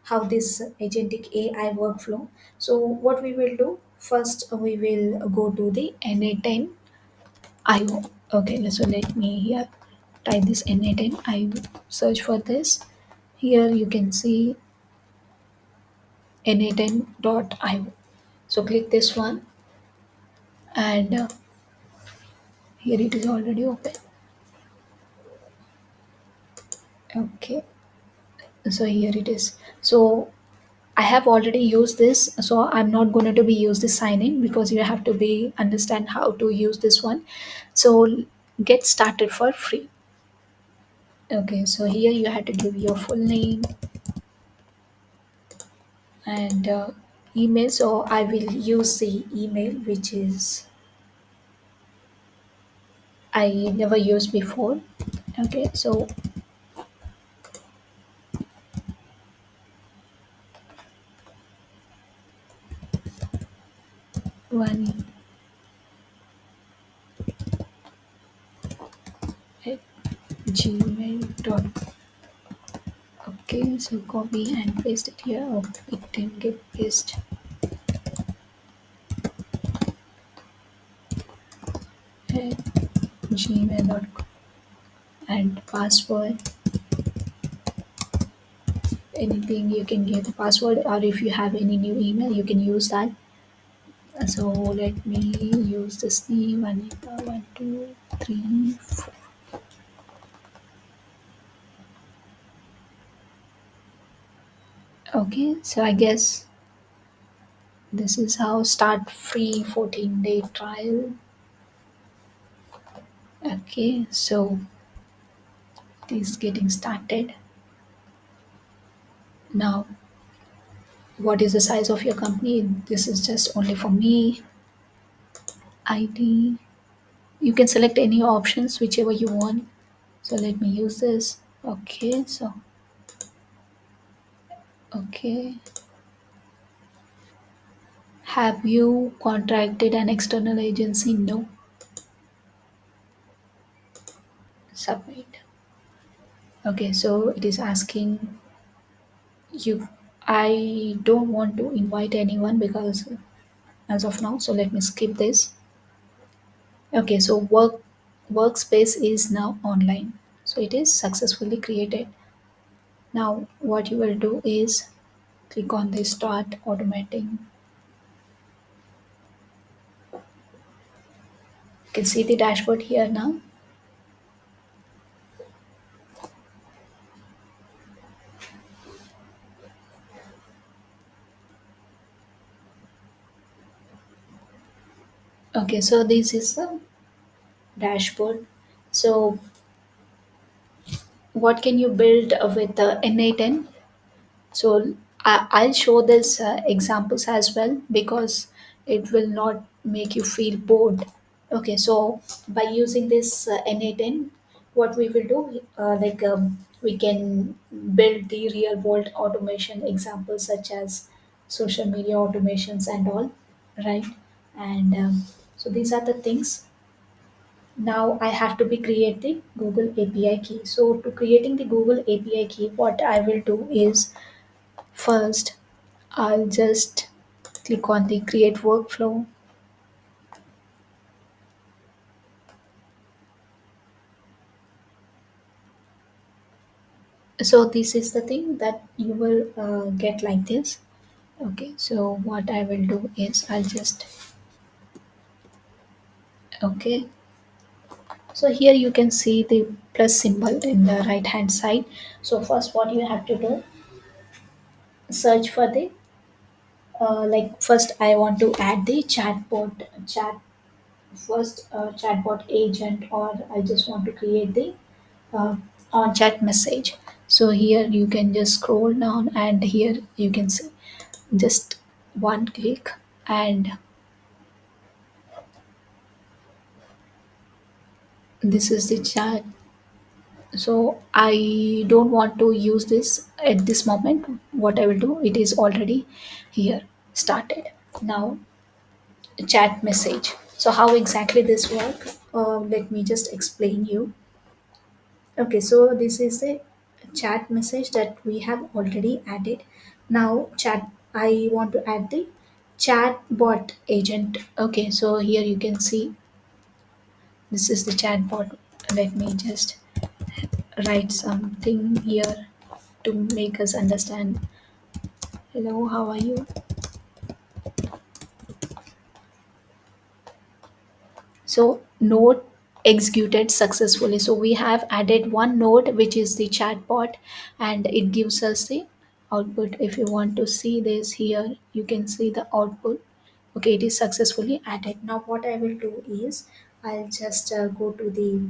how this agentic AI workflow. So what we will do first, we will go to the N8N IO. Okay, so let me here type this N8N IO. Search for this. Here you can see N8N.io. So click this one, and here it is already open. Okay, so here it is. So I have already used this, so I'm not going to be use the sign in because you have to be understand how to use this one. So get started for free. Okay, so here you have to give your full name and email. So I will use the email which is I never used before. Okay, so one at gmail.com. Okay, so copy and paste it here. Oh, it didn't get paste at gmail.com and password. Anything you can give the password, or if you have any new email, you can use that. So let me use this name. Anita 1 2 3 4. Okay, so I guess this is how start free 14-day trial. Okay, so it is getting started now. What is the size of your company? This is just only for me. ID. You can select any options, whichever you want. So let me use this. Okay, so okay. Have you contracted an external agency? No. Submit. Okay, so it is asking you. I don't want to invite anyone because as of now, so let me skip this. Okay, so workspace is now online. So it is successfully created. Now what you will do is click on the start automating. You can see the dashboard here now. Okay, so this is the dashboard. So what can you build with the N8N? So I'll show this examples as well because it will not make you feel bored. Okay, so by using this N8N, what we will do, we can build the real world automation examples such as social media automations and all, right? And so these are the things. Now I have to be create the Google API key. So to creating the Google API key, what I will do is first I'll just click on the create workflow. So this is the thing that you will get like this. Okay, so what I will do is I'll just okay. So here you can see the plus symbol in the right hand side. So first what you have to do, search for the like first I want to add the chat first chatbot agent, or I just want to create the uh, on chat message. So here you can just scroll down and here you can see just one click, and this is the chat. So I don't want to use this at this moment. What I will do, it is already here started. Now chat message. So how exactly this work, let me just explain you. Okay, so this is a chat message that we have already added. Now chat, I want to add the chatbot agent. Okay, so here you can see this is the chatbot. Let me just write something here to make us understand. Hello, how are you? So node executed successfully. So we have added one node which is the chatbot, and it gives us the output. If you want to see this here, you can see the output. Okay, it is successfully added. Now what I will do is I'll just go to the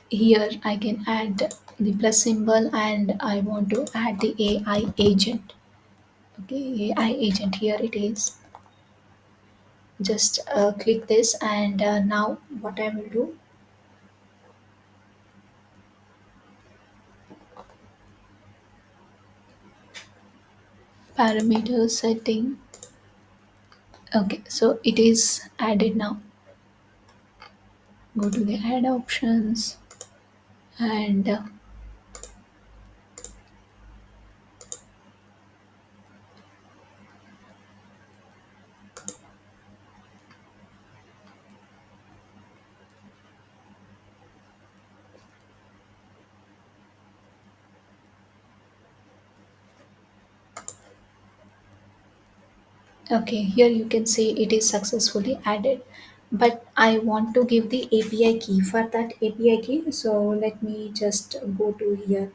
here. I can add the plus symbol, and I want to add the AI agent. Okay, AI agent, here it is. Just click this, and now what I will do, parameter setting. Okay, so it is added now. Go to the add options, and okay, here you can see it is successfully added. But I want to give the API key for that API key. So let me just go to here.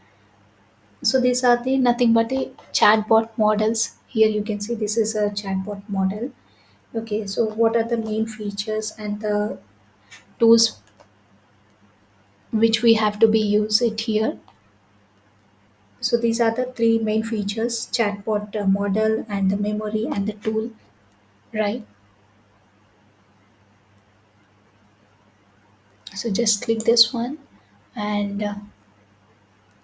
So these are the nothing but the chatbot models. Here you can see this is a chatbot model. Okay, so what are the main features and the tools which we have to be use it here? So these are the three main features: chatbot model and the memory and the tool, right? So just click this one, and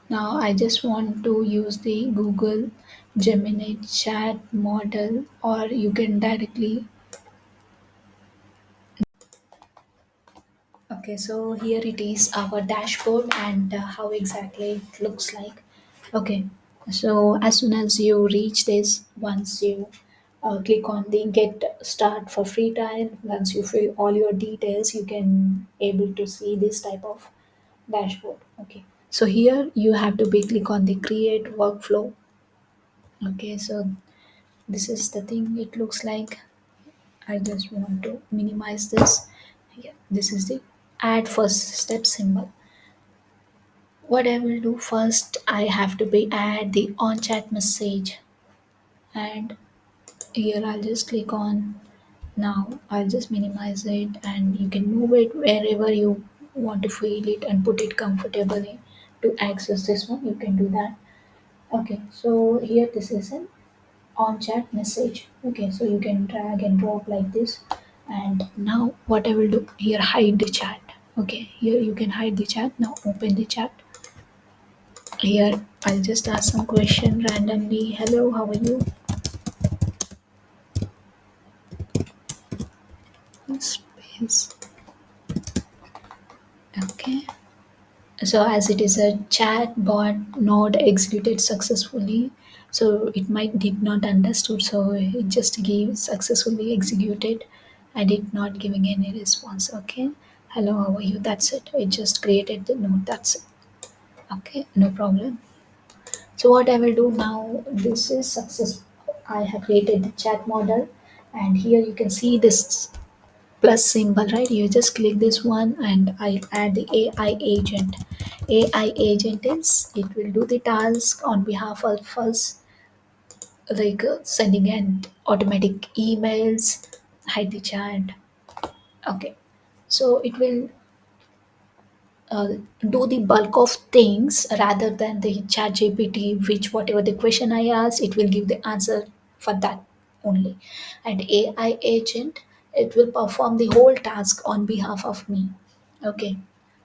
now I just want to use the Google Gemini chat model, or you can directly. Okay, so here it is our dashboard, and how exactly it looks like. Okay, so as soon as you reach this, once you click on the get start for free trial, once you fill all your details, you can able to see this type of dashboard. Okay, so here you have to be click on the create workflow. Okay, so this is the thing it looks like. I just want to minimize this. Yeah, this is the add first step symbol. What I will do first, I have to be add the on chat message, and here I'll just click on. Now I'll just minimize it, and you can move it wherever you want to feel it and put it comfortably to access this one. You can do that. Okay, so here this is an on chat message. Okay, so you can drag and drop like this. And now what I will do here, hide the chat. Okay, here you can hide the chat. Now open the chat. Here I'll just ask some question randomly. Hello, how are you? Space. Okay. So as it is a chat bot not executed successfully, so it might did not understood, so it just gave successfully executed and it not giving any response. Okay, hello, how are you? That's it. It just created the note. That's it. Okay, no problem. So what I will do now, this is success. I have created the chat model, and here you can see this plus symbol, right? You just click this one, and I add the AI agent. AI agent is it will do the task on behalf of us, like sending an automatic emails, hide the chat. Okay, so it will uh, do the bulk of things rather than the chat GPT, which whatever the question I ask, it will give the answer for that only. And AI agent, it will perform the whole task on behalf of me. Okay,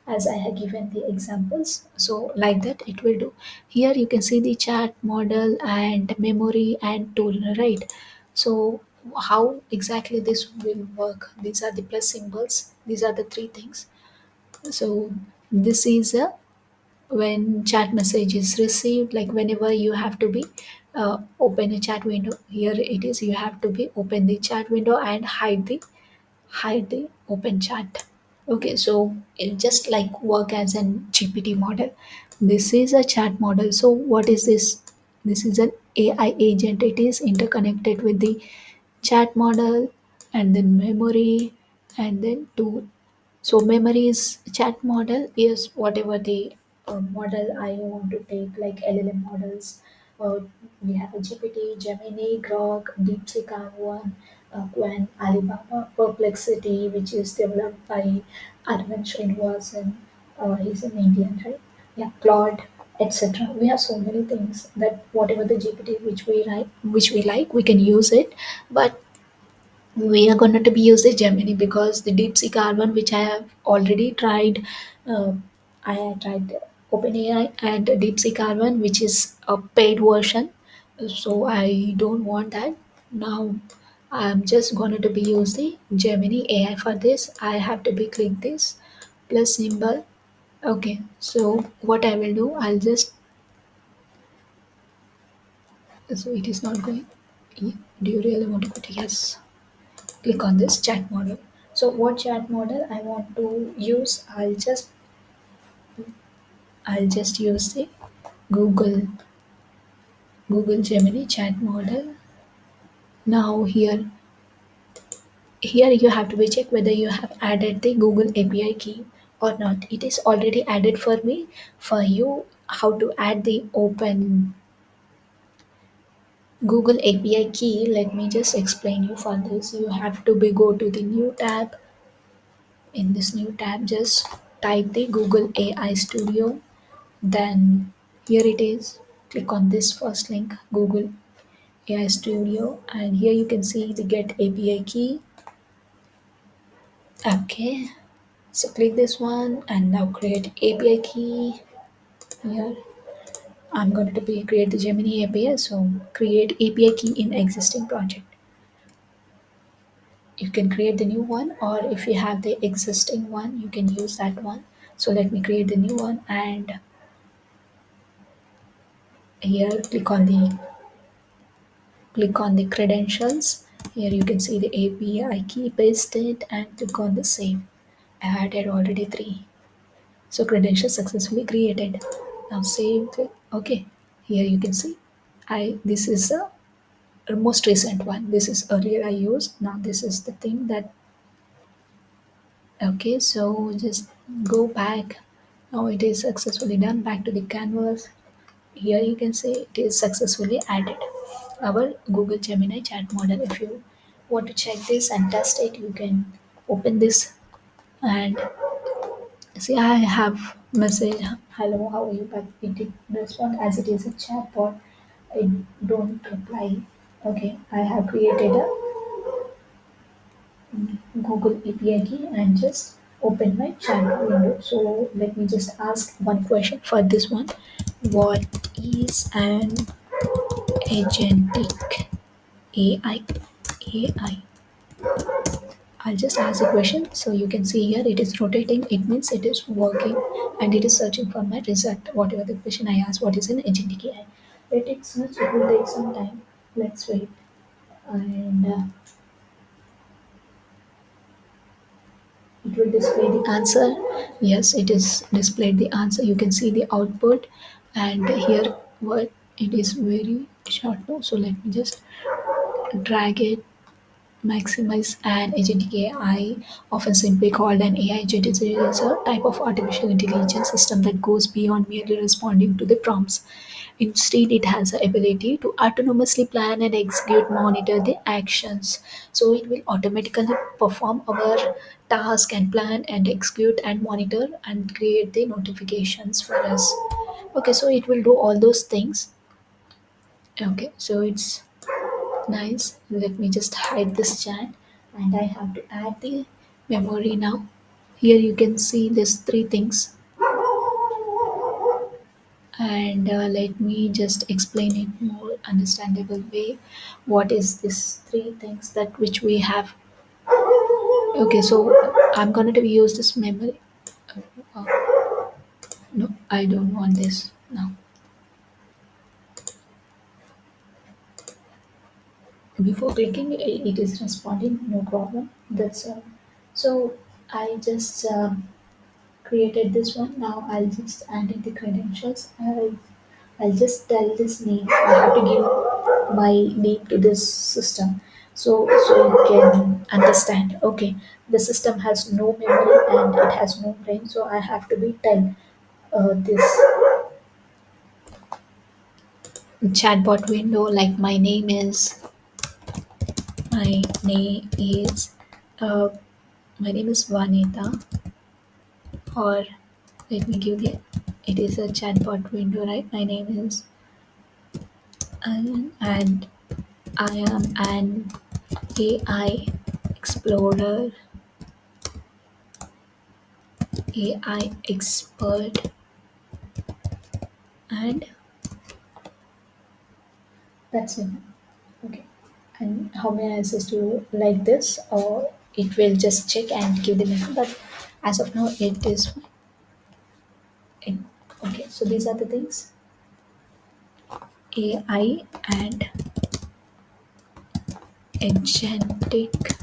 as I have given the examples. So like that it will do. Here you can see the chat model and memory and tool, right? So how exactly this will work? These are the plus symbols. These are the three things. So this is a when chat message is received, like whenever you have to be open a chat window, here it is, you have to be open the chat window and hide the open chat. Okay, so it just like work as an GPT model. This is a chat model. So what is this? This is an AI agent. It is interconnected with the chat model and then memory and then tool. So memory is chat model is whatever the model I want to take, like LLM models. We have a GPT, Gemini, Grok, DeepSeek R1, Quen, Alibaba, Perplexity, which is developed by Arvind Srinivasan. He's an Indian, right? Yeah, Claude, etc. We have so many things that whatever the GPT which we like, we can use it. But we are going to be using Gemini because the DeepSeek R1, which I have already tried, uh, I have tried OpenAI and DeepSeek R1, which is a paid version. So I don't want that. Now I'm just going to be using Gemini AI for this. I have to be click this plus symbol. Okay, so what I will do, I'll just, so it is not going. Yeah, do you really want to put yes? Click on this chat model. So what chat model I want to use, I'll just use the google google Gemini chat model. Now here you have to be check whether you have added the Google API key or not. It is already added for me. For you, how to add the open Google API key, let me just explain you for this. You have to be go to the new tab. In this new tab, just type the Google AI Studio. Then here it is. Click on this first link, Google AI Studio, and here you can see the get API key. Okay, so click this one and now create API key. Here I'm going to be create the Gemini API. So create API key in existing project. You can create the new one, or if you have the existing one, you can use that one. So let me create the new one, and here click on the credentials. Here you can see the API key, paste it and click on the save. I added already three. So credentials successfully created. Now save, click. Okay. Here you can see this is the most recent one. This is earlier I used. Now this is the thing that, okay, so just go back. Now it is successfully done. Back to the canvas. Here you can see it is successfully added. Our Google Gemini chat model. If you want to check this and test it, you can open this and see. I have message hello, how are you? But it did respond as it is a chatbot. I don't reply. Okay, I have created a Google API key and just open my chat window. So let me just ask one question for this one. What is an agentic AI? AI. I'll just ask a question. So you can see here it is rotating. It means it is working and it is searching for my result. Whatever the question I asked, what is an agentic AI? Let it search. It will take some time. Let's wait. And it will display the answer. Yes, it is displayed the answer. You can see the output, and here what it is very short now. So let me just drag it. Maximize an agentic AI, often simply called an AI agent, is a type of artificial intelligence system that goes beyond merely responding to the prompts. Instead, it has the ability to autonomously plan and execute, monitor the actions. So it will automatically perform our task and plan and execute and monitor and create the notifications for us. Okay, so it will do all those things. Okay, so it's nice. Let me just hide this chat and I have to add the memory now. Here you can see these three things, and let me just explain it more understandable way. What is this three things that which we have? Okay, so I'm going to use this memory. Uh, No, I don't want this now. Before clicking, it is responding, no problem. That's all. So I just created this one. Now I'll just add in the credentials. I'll just tell this name. I have to give my name to this system, so you can understand. Okay, the system has no memory and it has no brain, so I have to be tell this chatbot window like my name is uh, my name is Vanita, or let me give the it is a chatbot window, right? My name is and I am an AI explorer, AI expert, and that's it. Okay. And how may I assist you like this, or it will just check and give the message? But as of now, it is fine. Okay. So these are the things: AI and agentic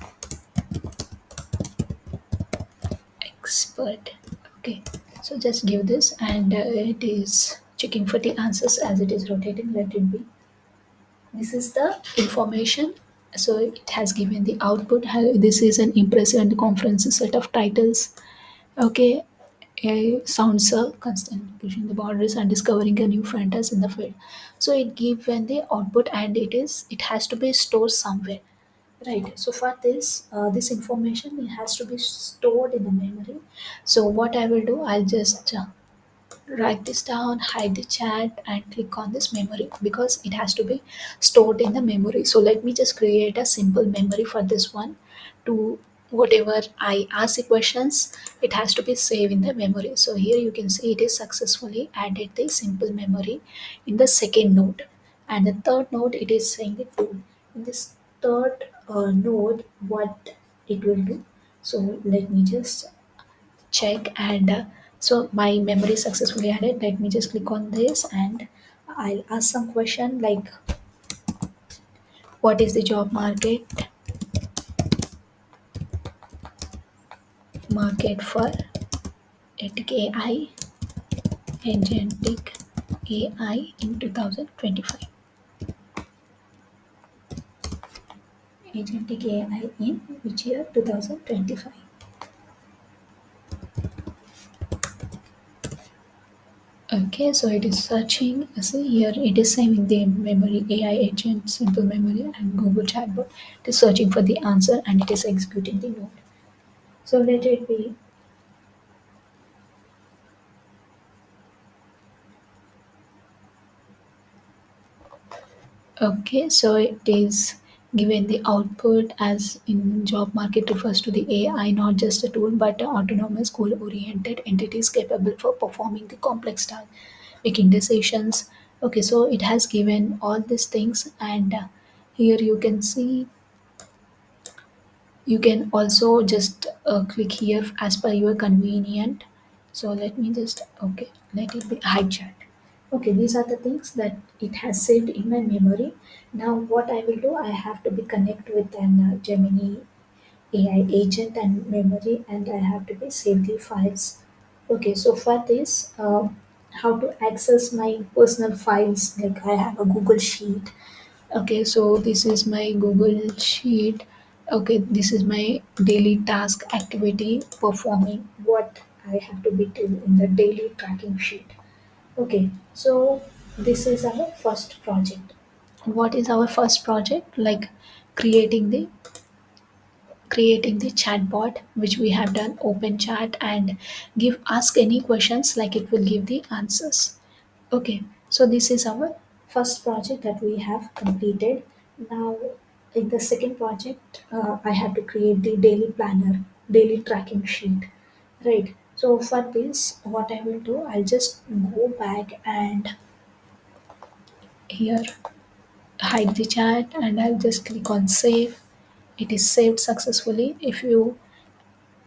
expert. Okay. So just give this, and it is checking for the answers as it is rotating. Let it be. This is the information. So it has given the output. This is an impressive and comprehensive set of titles. Okay, AI sounds a constant, pushing the boundaries and discovering a new frontiers in the field. So it given the output, and it has to be stored somewhere, right? So for this information, it has to be stored in the memory. So what I will do, I'll just write this down, hide the chat, and click on this memory because it has to be stored in the memory. So let me just create a simple memory for this one. To whatever I ask the questions, it has to be saved in the memory. So here you can see it is successfully added the simple memory in the second node, and the third node it is saying the tool. In this third node, what it will do. So let me just check, and so my memory successfully added. Let me just click on this, and I'll ask some question like, what is the job market for agentic agentic AI in 2025? Agentic AI in which year? 2025. Okay, so it is searching. See here, it is saying the memory AI agent, simple memory, and Google chatbot. It is searching for the answer and it is executing the node. So let it be. Okay, so it is given the output as in job market refers to the AI, not just a tool, but an autonomous, goal-oriented entities capable for performing the complex tasks, making decisions. Okay, so it has given all these things, and here you can see you can also just click here as per your convenient. So let me just okay, let it be hide chat. Okay, these are the things that it has saved in my memory. Now what I will do, I have to be connect with an Gemini AI agent and memory, and I have to be save the files. Okay, so for this, how to access my personal files? Like I have a Google Sheet. Okay, so this is my Google Sheet. Okay, this is my daily task activity performing what I have to be doing in the daily tracking sheet. Okay, so this is our first project. What is our first project? Like creating the creating the chatbot, which we have done open chat and give ask any questions, like it will give the answers. Okay, so this is our first project that we have completed. Now, in the second project, I have to create the daily planner, daily tracking sheet, right? So for this, what I will do, I'll just go back and here hide the chat, and I'll just click on save. It is saved successfully. If you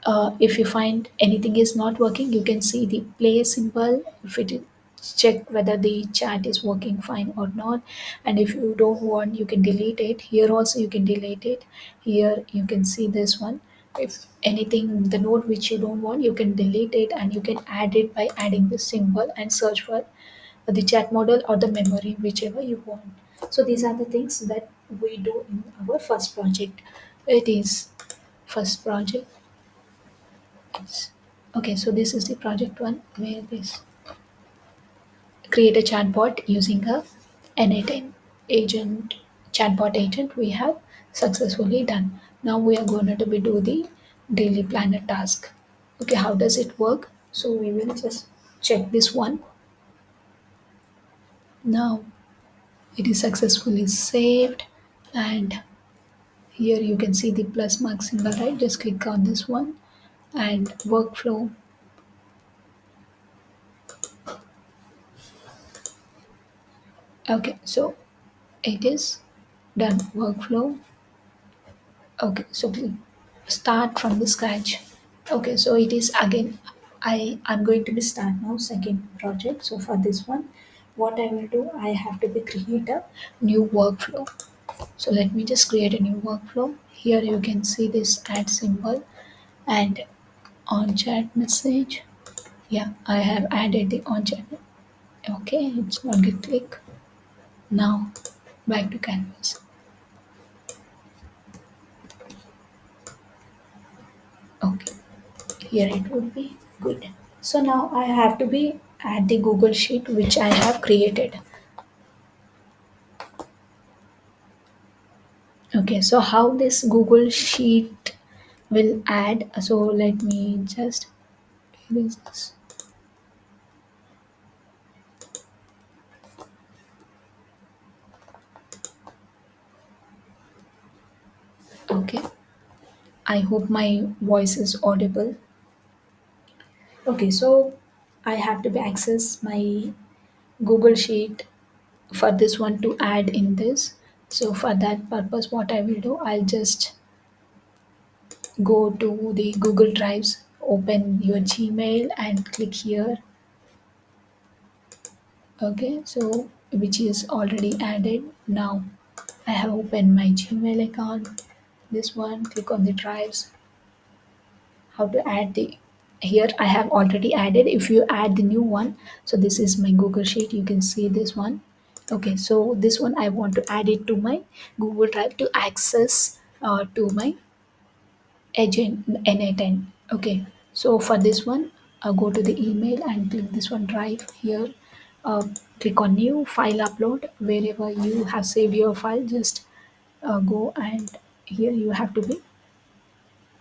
If you find anything is not working, you can see the play symbol. If it is, check whether the chat is working fine or not. And if you don't want, you can delete it. Here also you can delete it. Here you can see this one. If anything, the node which you don't want, you can delete it, and you can add it by adding the symbol and search for the chat model or the memory, whichever you want. So these are the things that we do in our first project. It is first project. Okay, so this is the project one where this create a chatbot using a N8N agent, chatbot agent we have successfully done. Now we are going to be do the daily planner task. Okay, how does it work? So we will just check this one. Now it is successfully saved, and here you can see the plus mark symbol, right? Just click on this one and workflow. Okay, so it is done workflow. Okay, so we start from the scratch. Okay, so it is again. I'm going to be start now second project. So for this one, what I will do, I have to be create a new workflow. So let me just create a new workflow. Here you can see this add symbol and on chat message. Yeah, I have added the on chat. Okay, it's not get click. Now back to canvas. Okay, here it would be good. So now I have to be at the Google Sheet which I have created. Okay, so how this Google Sheet will add? So let me just erase this. Okay, I hope my voice is audible. Okay, so I have to be access my Google Sheet for this one to add in this. So for that purpose, what I will do, I'll just go to the Google Drives, open your Gmail and click here. Okay, so which is already added. Now I have opened my Gmail account. This one, click on the drives. How to add the here I have already added. If you add the new one, so this is my Google Sheet. You can see this one. Okay, so this one I want to add it to my Google Drive to access to my agent N8N. Okay, so for this one, go to the email and click this one drive here. Uh, Click on new file upload. Wherever you have saved your file, just go and here you have to be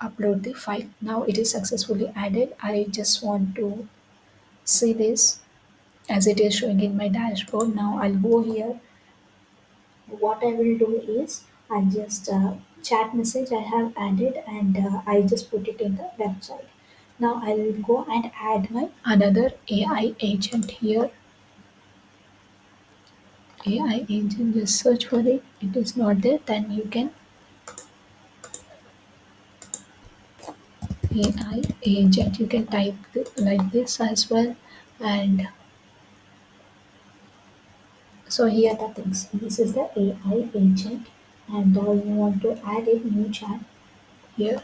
upload the file. Now it is successfully added. I just want to see this as it is showing in my dashboard. Now I'll go here. What I will do is I just chat message I have added, and I just put it in the website. Now I will go and add my another AI agent here. AI agent, just search for it. It is not there, then you can AI agent. You can type like this as well. And so here are the things. This is the AI agent, and you want to add a new chat here.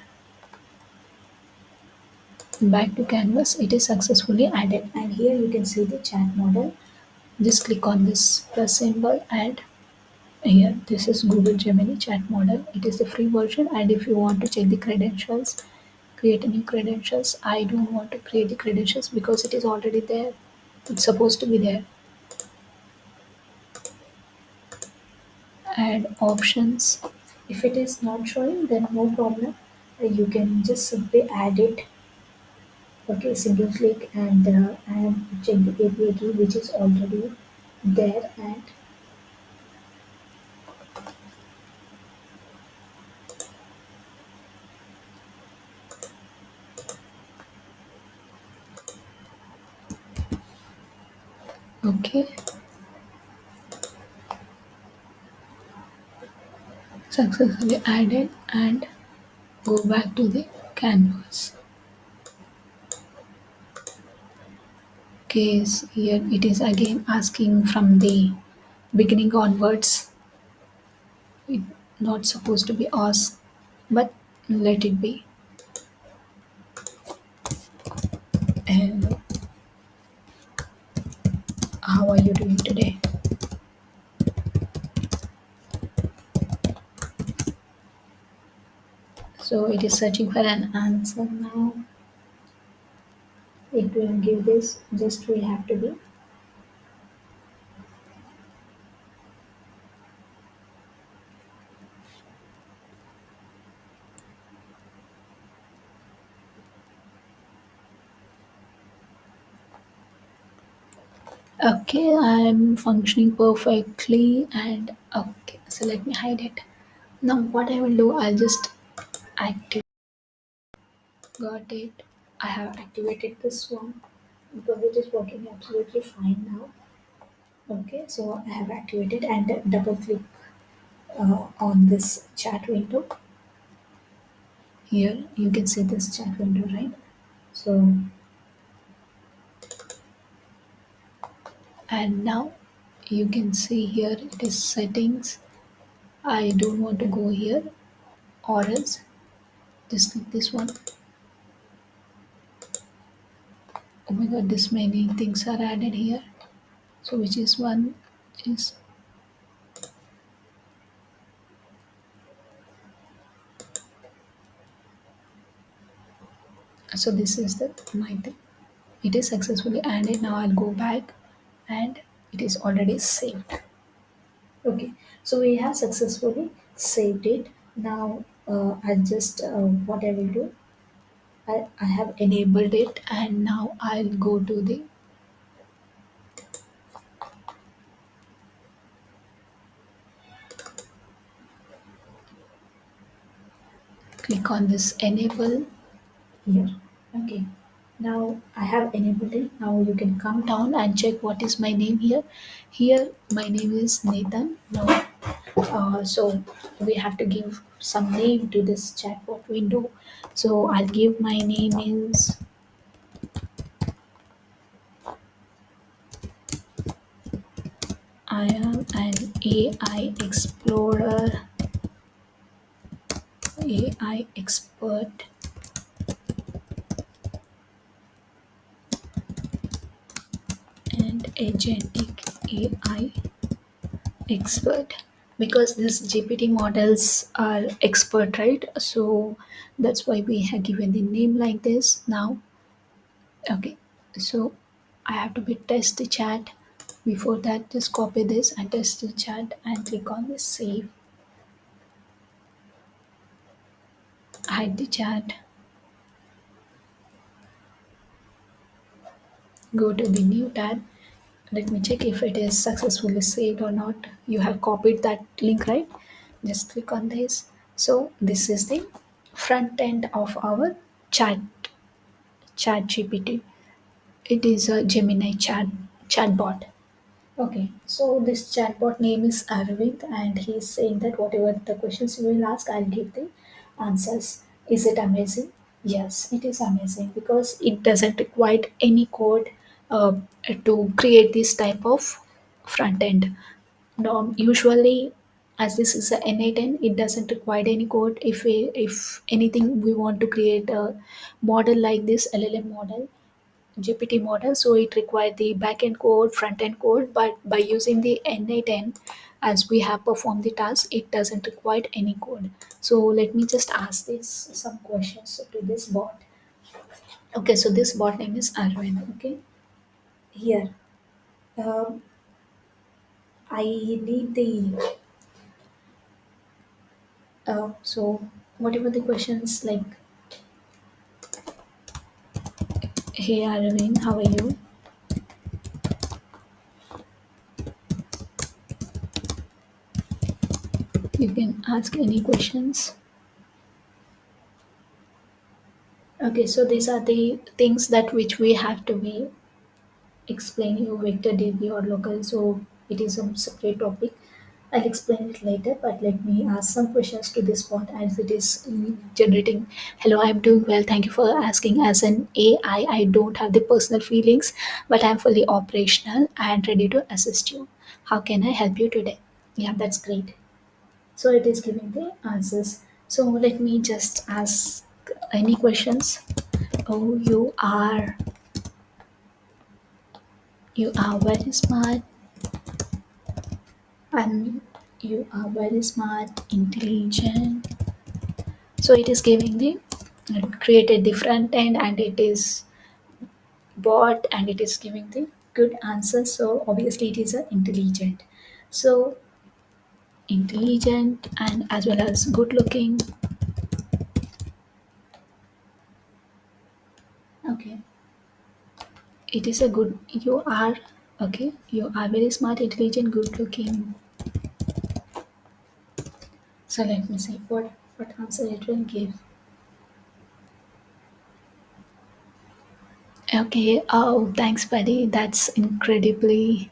Back to canvas, it is successfully added, and here you can see the chat model. Just click on this plus symbol, and here this is Google Gemini chat model. It is the free version, and if you want to check the credentials, create a new credentials. I don't want to create the credentials because it is already there. It's supposed to be there. Add options. If it is not showing, then no problem. You can just simply add it. Okay, single click and check the API key which is already there. And okay, successfully added, and go back to the canvas. Okay, so here it is again asking from the beginning onwards. It not supposed to be asked, but let it be. And how are you doing today? So it is searching for an answer now. It will give this. Just we have to be. Okay, I'm functioning perfectly, and okay. So let me hide it. Now what I will do, I'll just activate. Got it. I have activated this one because it is working absolutely fine now. Okay, so I have activated and double click on this chat window. Here you can see this chat window, right? So, and now you can see here it is settings. I don't want to go here, or else just click this one. Oh my god, this many things are added here. So which is one is, so this is the my thing. It is successfully added. Now I'll go back and it is already saved. Okay, so we have successfully saved it. Now I'll just what I will do, I have enabled it, and now I'll go to the click on this enable here. Okay, now I have enabled it. Now you can come down and check what is my name here. Here my name is Nathan. Now so we have to give some name to this chatbot window. So I'll give my name is, I am an AI explorer, AI expert, and agentic AI expert. Because these GPT models are expert, right? So that's why we have given the name like this. Now, okay, so I have to be test the chat. Before that, just copy this and test the chat and click on the save. Hide the chat. Go to the new tab. Let me check if it is successfully saved or not. You have copied that link, right? Just click on this. So this is the front end of our chat GPT. It is a Gemini chatbot. Okay, so this chatbot name is Arvind, and he's saying that whatever the questions you will ask, I'll give the answers. Is it amazing? Yes, it is amazing because it doesn't require any code uh, to create this type of front end. No, usually, as this is a N8N, it doesn't require any code. If anything we want to create a model like this LLM model, GPT model, so it required the backend code, front end code, but by using the N8N, as we have performed the task, it doesn't require any code. So let me just ask this some questions to this bot. Okay, so this bot name is Arvind. Okay, here um, I need the so whatever the questions like, hey Arvind, how are you? You can ask any questions. Okay, so these are the things that which we have to be explain you vector DB or local, so it is a separate topic. I'll explain it later, but let me ask some questions to this bot as it is generating. Hello, I'm doing well. Thank you for asking. As an AI, I don't have the personal feelings, but I'm fully operational and ready to assist you. How can I help you today? Yeah, that's great. So it is giving the answers. So let me just ask any questions. Oh, you are very smart, and you are very smart, intelligent. So it is giving the created the front end, and it is bot, and it is giving the good answer. So obviously it is a intelligent. So intelligent and as well as good looking. Okay, it is a good. You are okay. You are very smart, intelligent, good looking. So let me see what answer it will give. Okay, oh, thanks, buddy. That's incredibly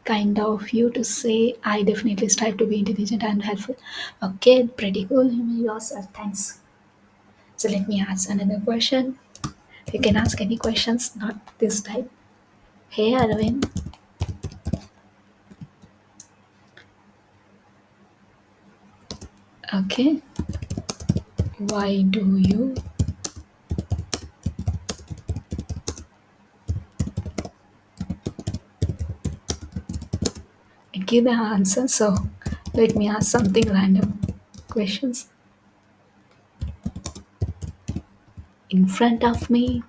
kind of you to say. I definitely strive to be intelligent and helpful. Okay, pretty cool. Yourself, thanks. So let me ask another question. You can ask any questions, not this type. Hey, Arvind. Okay, why do you give the answer? So let me ask something random questions in front of me.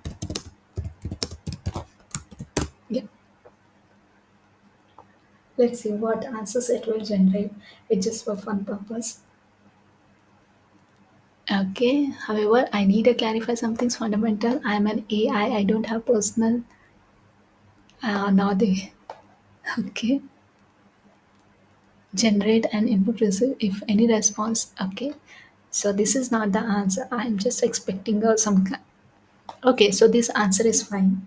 Yeah, let's see what answers it will generate. It's just for fun purpose. Okay, however, I need to clarify something's fundamental. I'm an AI, I don't have personal nor the okay. Generate an input receive if any response. Okay. So this is not the answer. I'm just expecting okay, so this answer is fine.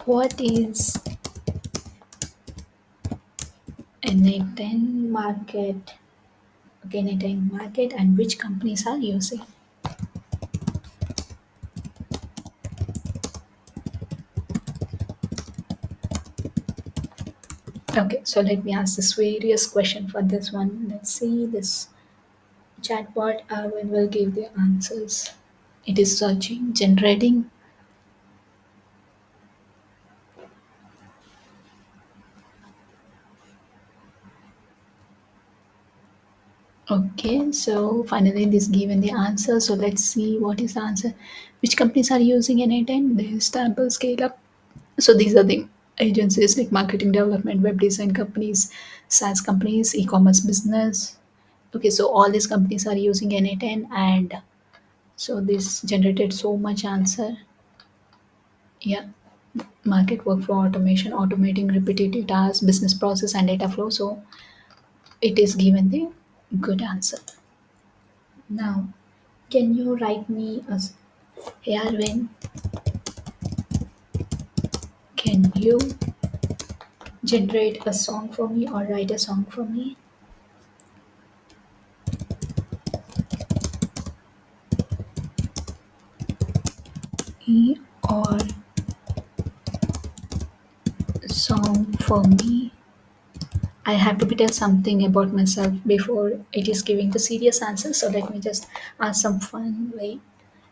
What is N8N market? Okay, N8N market and which companies are using? Okay, so let me ask this various question for this one. Let's see this chatbot will give the answers. It is searching, generating. Okay, so finally this given the answer. So let's see what is the answer. Which companies are using N8N? This sample scale up. So these are the agencies like marketing development, web design companies, SaaS companies, e-commerce business. Okay, so all these companies are using N8N, and so this generated so much answer. Yeah, market workflow automation, automating repetitive tasks, business process and data flow. So it is given the good answer. Now, can you write me a Hey Arvind, can you generate a song for me or write a song for me? E or song for me. I have to tell something about myself before it is giving the serious answer. So let me just ask some fun way.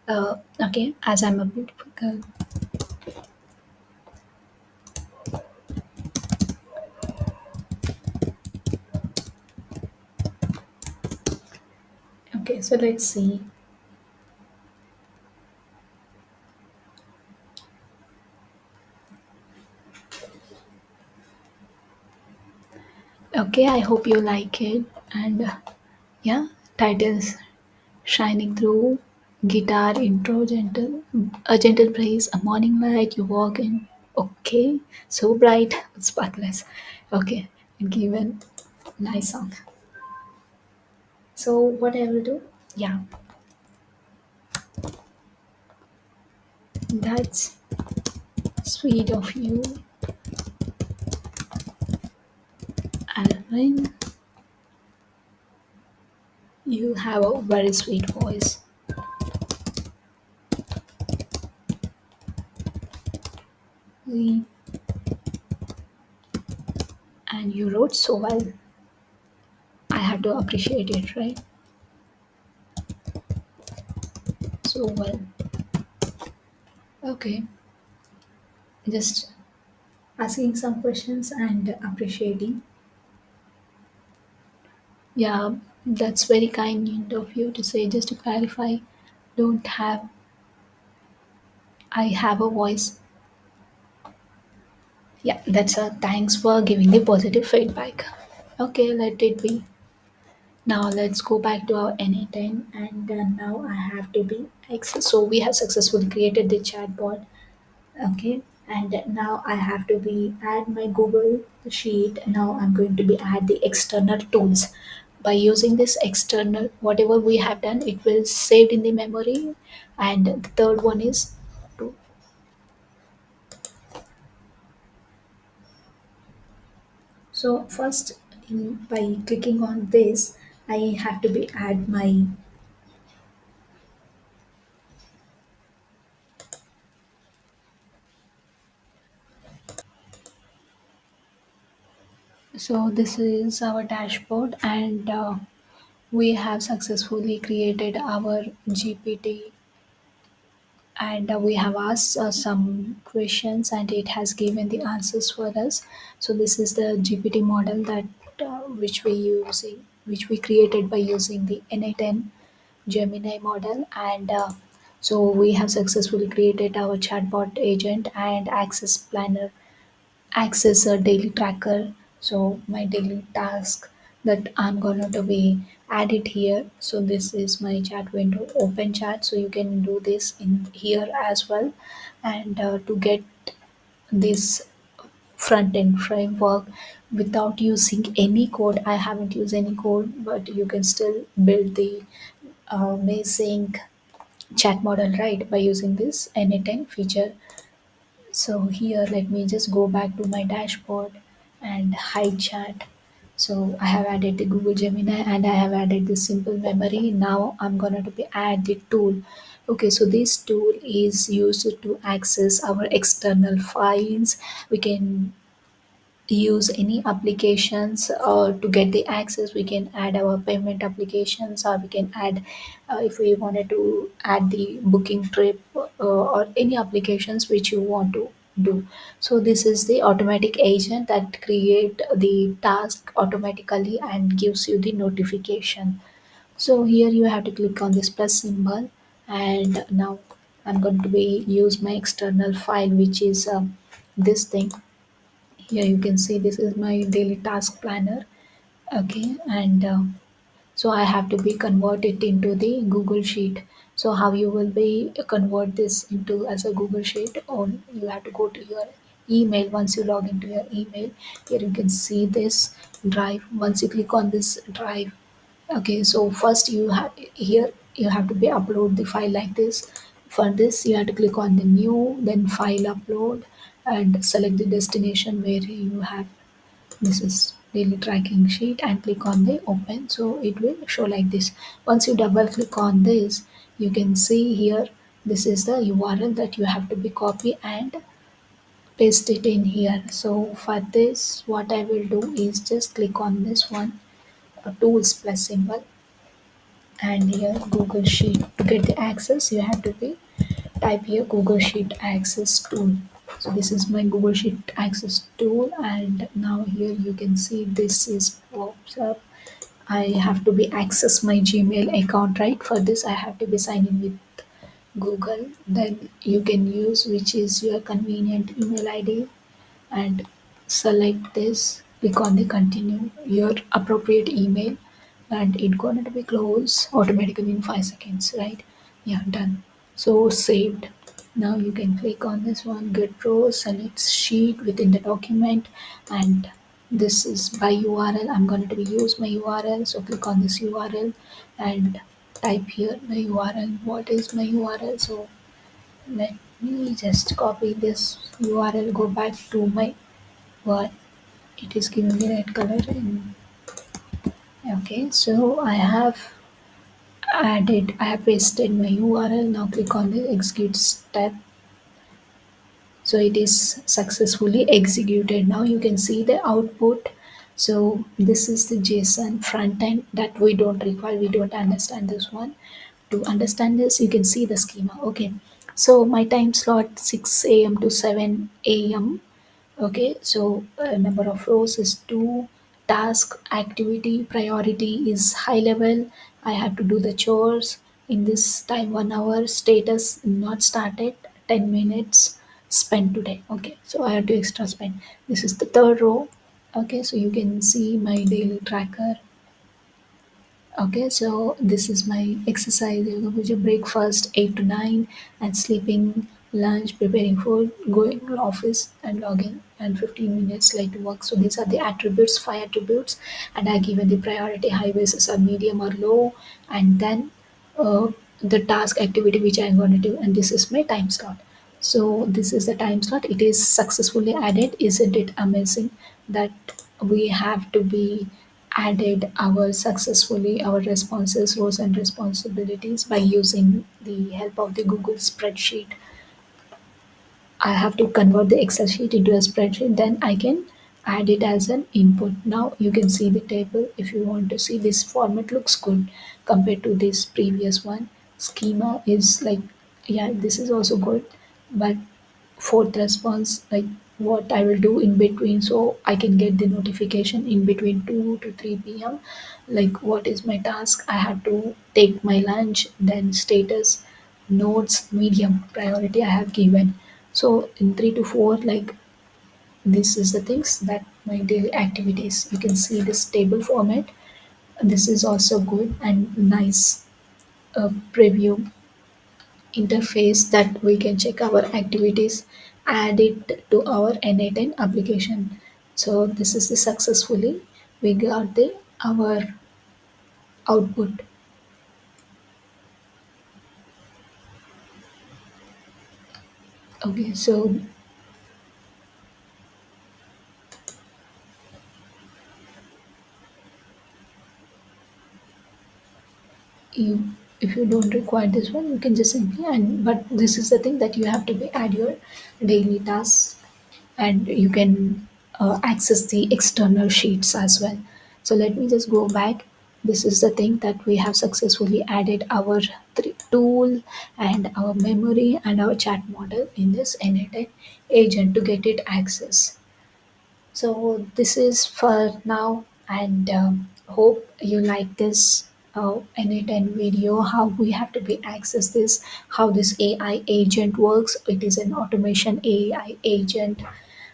Okay, as I'm a beautiful girl. Okay, so let's see. Okay, I hope you like it. And yeah, titles shining through, guitar intro, gentle, a gentle breeze, a morning light, you walk in. Okay, so bright, sparkless. Okay, given nice song. So what I will do? Yeah, That's sweet of you, Alvin. You have a very sweet voice. Mm, and you wrote so well. I have to appreciate it, right? So well. Okay, just asking some questions and appreciating. Yeah, that's very kind of you to say. Just to clarify, don't have I have a voice. Yeah, that's a thanks for giving the positive feedback. Okay, let it be. Now let's go back to our N8N, and now I have to be so we have successfully created the chatbot. Okay, and now I have to be add my Google sheet. Now I'm going to be add the external tools. By using this external, whatever we have done, it will saved in the memory. And the third one is to, so first by clicking on this, I have to be add my. So this is our dashboard, and we have successfully created our GPT, and we have asked some questions and it has given the answers for us. So this is the GPT model that which we created by using the N8N Gemini model, and so we have successfully created our chatbot agent and access planner, access a daily tracker. So my daily task that I'm going to be added here. So this is my chat window, open chat. So you can do this in here as well. And to get this front end framework without using any code, I haven't used any code, but you can still build the amazing chat model, right, by using this N8N feature. So here, let me just go back to my dashboard and hide chat. So I have added the Google Gemini and I have added the simple memory. Now I'm gonna to be add the tool. Okay, so this tool is used to access our external files. We can use any applications to get the access. We can add our payment applications, or we can add if we wanted to add the booking trip or any applications which you want to do. So this is the automatic agent that create the task automatically and gives you the notification. So here you have to click on this plus symbol, and now I'm going to be use my external file, which is this thing. Here you can see this is my daily task planner. Okay, and so I have to be convert it into the Google Sheet. So how you will be convert this into as a Google Sheet, or you have to go to your email. Once you log into your email, here you can see this drive. Once you click on this drive, okay, so first you have here you have to be upload the file like this. For this you have to click on the new, then file upload, and select the destination where you have this is daily tracking sheet, and click on the open. So it will show like this. Once you double click on this, you can see here this is the URL that you have to be copy and paste it in here. So for this, what I will do is just click on this one, tools plus symbol, and here Google Sheet. To get the access, you have to be type here Google Sheet access tool. So this is my Google Sheet access tool, and now here you can see this is pops up. I have to be access my Gmail account, right? For this I have to be sign in with Google. Then you can use which is your convenient email ID, and select this, click on the continue your appropriate email, and it going to be close automatically in 5 seconds, right? Yeah, done. So saved. Now you can click on this one, get row, select sheet within the document, and this is by URL. I'm going to be use my URL, so click on this URL and type here the URL. What is my URL? So let Let me just copy this URL, go back to my Word. It is giving me red color. Okay, so I have pasted my URL. Now click on the execute step. So it is successfully executed. Now you can see the output. So this is the JSON front end that we don't require. We don't understand this one. To understand this, you can see the schema. Okay. So my time slot 6 a.m. to 7 a.m. Okay, so number of rows is two. Task activity priority is high level. I have to do the chores in this time 1 hour. Status not started. 10 minutes spent today. Okay, so I have to extra spend. This is the third row. Okay, so you can see my daily tracker. Okay, so this is my exercise, yoga puja, breakfast 8 to 9, and sleeping, lunch, preparing food, going to office and logging, and 15 minutes late to work. So these are the attributes, 5 attributes, and I given the priority high versus a medium or low, and then uh, the task activity which I'm going to do, and this is my time slot. So this is the time slot. It is successfully added. Isn't it amazing that we have to be added our successfully our responses, roles and responsibilities by using the help of the Google spreadsheet. I have to convert the Excel sheet into a spreadsheet, then I can add it as an input. Now you can see the table. If you want to see, this format looks good compared to this previous one. Schema is like, yeah, this is also good, but fourth response, like what I will do in between, so I can get the notification in between 2 to 3 p.m. Like what is my task? I have to take my lunch, then status, notes, medium priority I have given. So in 3 to 4, like this is the things that my daily activities. You can see this table format. This is also good and nice preview interface that we can check our activities, add it to our N8N application. So this is the successfully we got the our output. Okay, so you, if you don't require this one, you can just simply, and but this is the thing that you have to be add your daily tasks, and you can access the external sheets as well. So let me just go back. This is the thing that we have successfully added our tool and our memory and our chat model in this N8N agent to get it access. So this is for now, and hope you like this N8N video. How we have to be access this, how this AI agent works. It is an automation AI agent.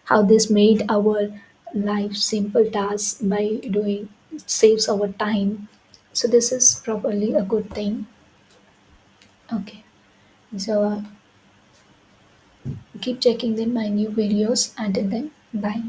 How this made our life simple tasks by doing saves our time. So this is probably a good thing. Okay, so keep checking in my new videos. Until then, bye.